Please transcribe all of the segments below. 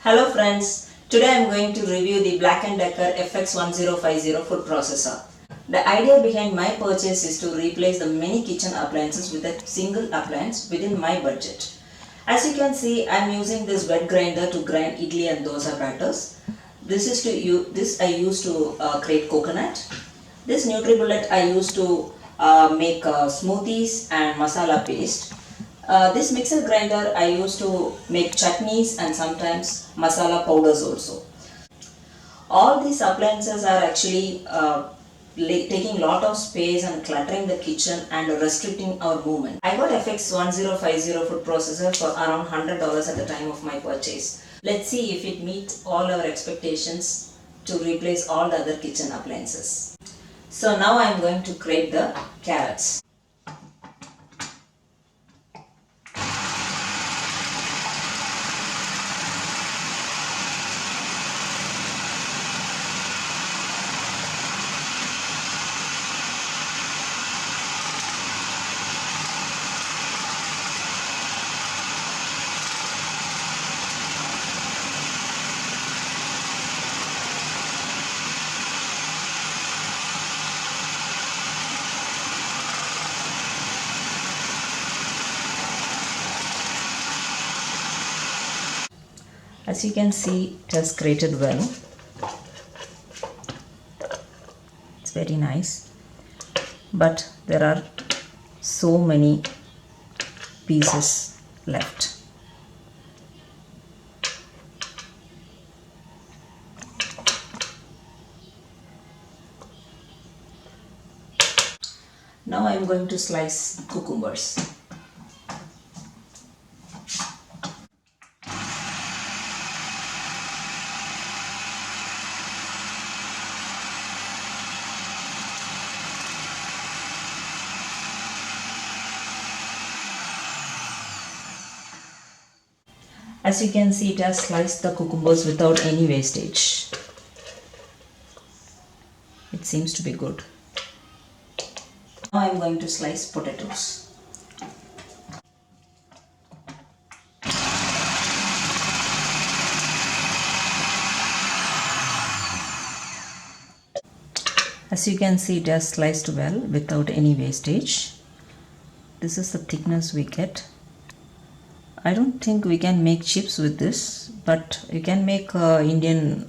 Hello friends, today I am going to review the Black & Decker FX1050 food processor. The idea behind my purchase is to replace the many kitchen appliances with a single appliance within my budget. As you can see, I am using this wet grinder to grind idli and dosa batters. This I use to grate coconut. This NutriBullet I use to make smoothies and masala paste. This mixer grinder I use to make chutneys and sometimes masala powders also. All these appliances are actually taking lot of space and cluttering the kitchen and restricting our movement. I got FX1050 food processor for around $100 at the time of my purchase. Let's see if it meets all our expectations to replace all the other kitchen appliances. So now I am going to grate the carrots. As you can see, it has grated well. It's very nice. But there are so many pieces left. Now I am going to slice cucumbers. As you can see, it has sliced the cucumbers without any wastage. It seems to be good. Now I am going to slice potatoes. As you can see, it has sliced well without any wastage. This is the thickness we get. I don't think we can make chips with this, but you can make Indian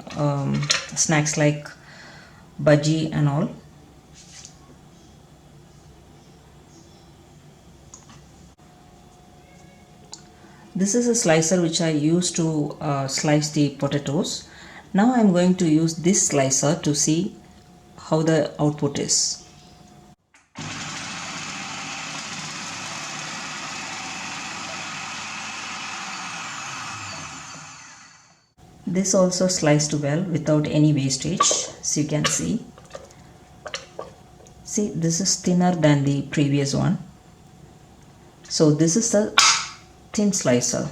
snacks like bhaji and all. This is a slicer which I use to slice the potatoes. Now I am going to use this slicer to see how the output is. This also sliced well without any wastage, as you can see. See, this is thinner than the previous one. So this is the thin slicer.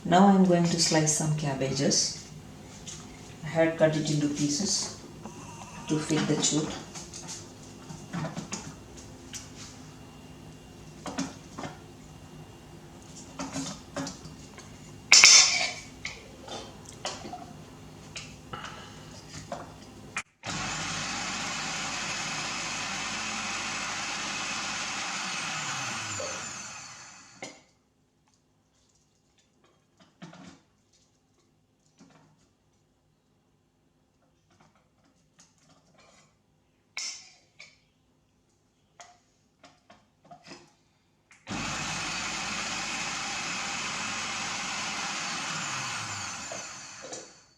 Now I am going to slice some cabbages. I had cut it into pieces to fit the chute.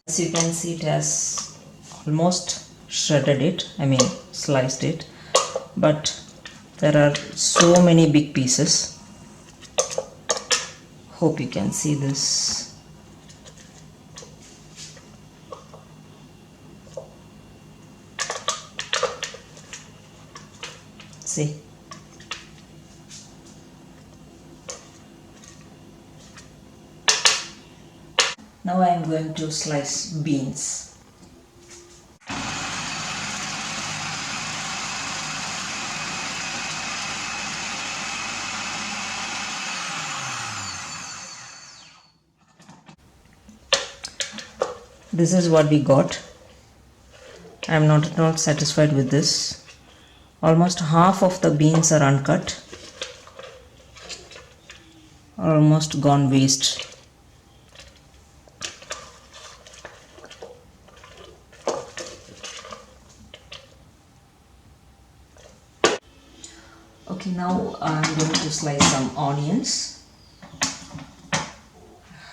As you can see, it has almost shredded it, sliced it, but there are so many big pieces. Hope you can see this. See. Now I am going to slice beans. This is what we got. I am not at all satisfied with this. Almost half of the beans are uncut, almost gone waste. Okay, now I'm going to slice some onions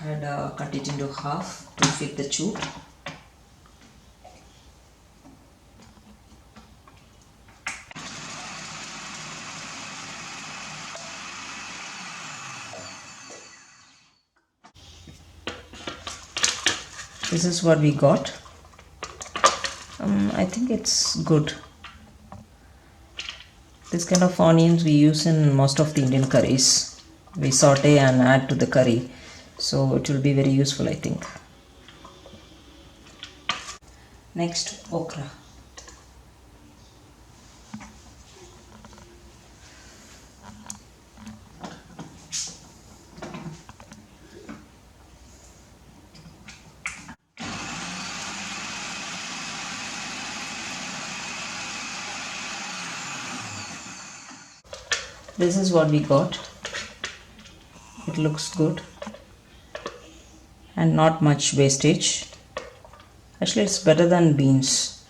and cut it into half to fit the tube. This is what we got. I think it's good. This kind of onions we use in most of the Indian curries. We saute and add to the curry, so it will be very useful, I think. Next, okra. This is what we got. It looks good and not much wastage. Actually, it's better than beans.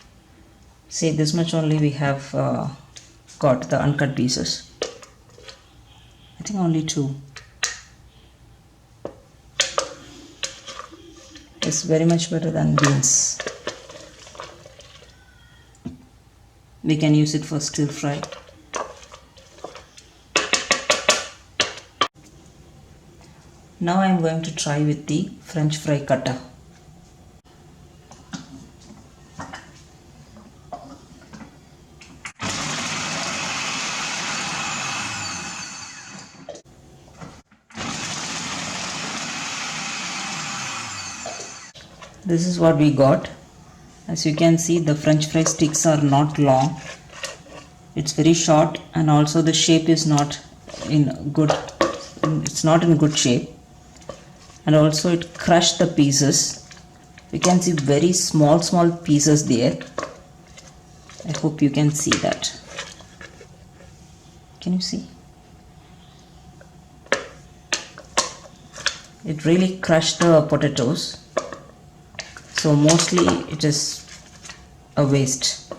See, this much only we have got the uncut pieces. I think only 2. It's very much better than beans. We can use it for stir fry. Now I am going to try with the French fry cutter. This is what we got. As you can see, the French fry sticks are not long. It's very short, and also the shape is not in good. It's not in good shape. And also it crushed the pieces. You can see very small pieces there. I hope you can see that. Can you see? It really crushed the potatoes. So mostly it is a waste.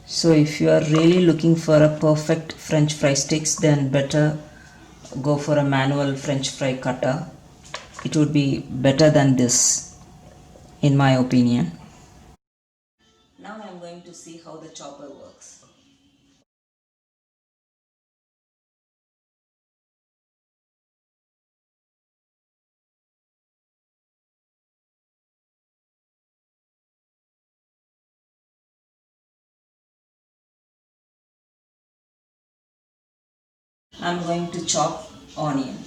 So if you are really looking for a perfect French fry sticks, then better go for a manual French fry cutter. It would be better than this, in my opinion. Now I am going to see how the chopper works. I am going to chop onion.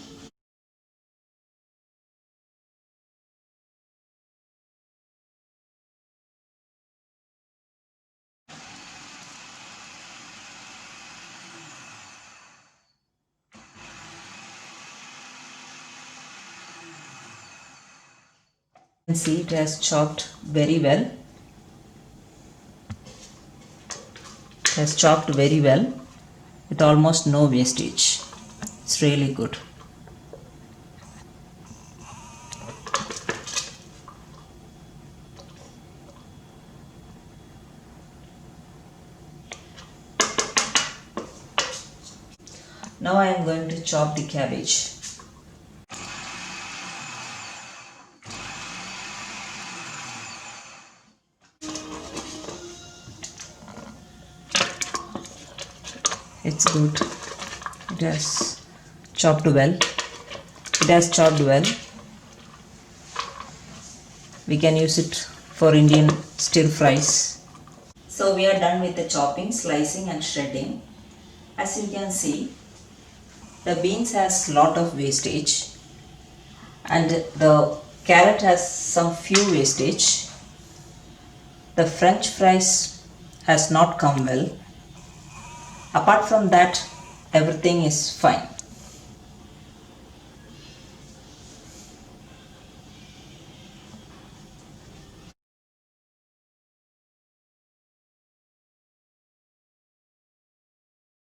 You can see it has chopped very well. It has chopped very well with almost no wastage. It's really good. Now I am going to chop the cabbage. It's good. It has chopped well. It has chopped well. We can use it for Indian stir fries. So we are done with the chopping, slicing and shredding. As you can see, the beans has lot of wastage and the carrot has some few wastage. The French fries has not come well. Apart from that, everything is fine.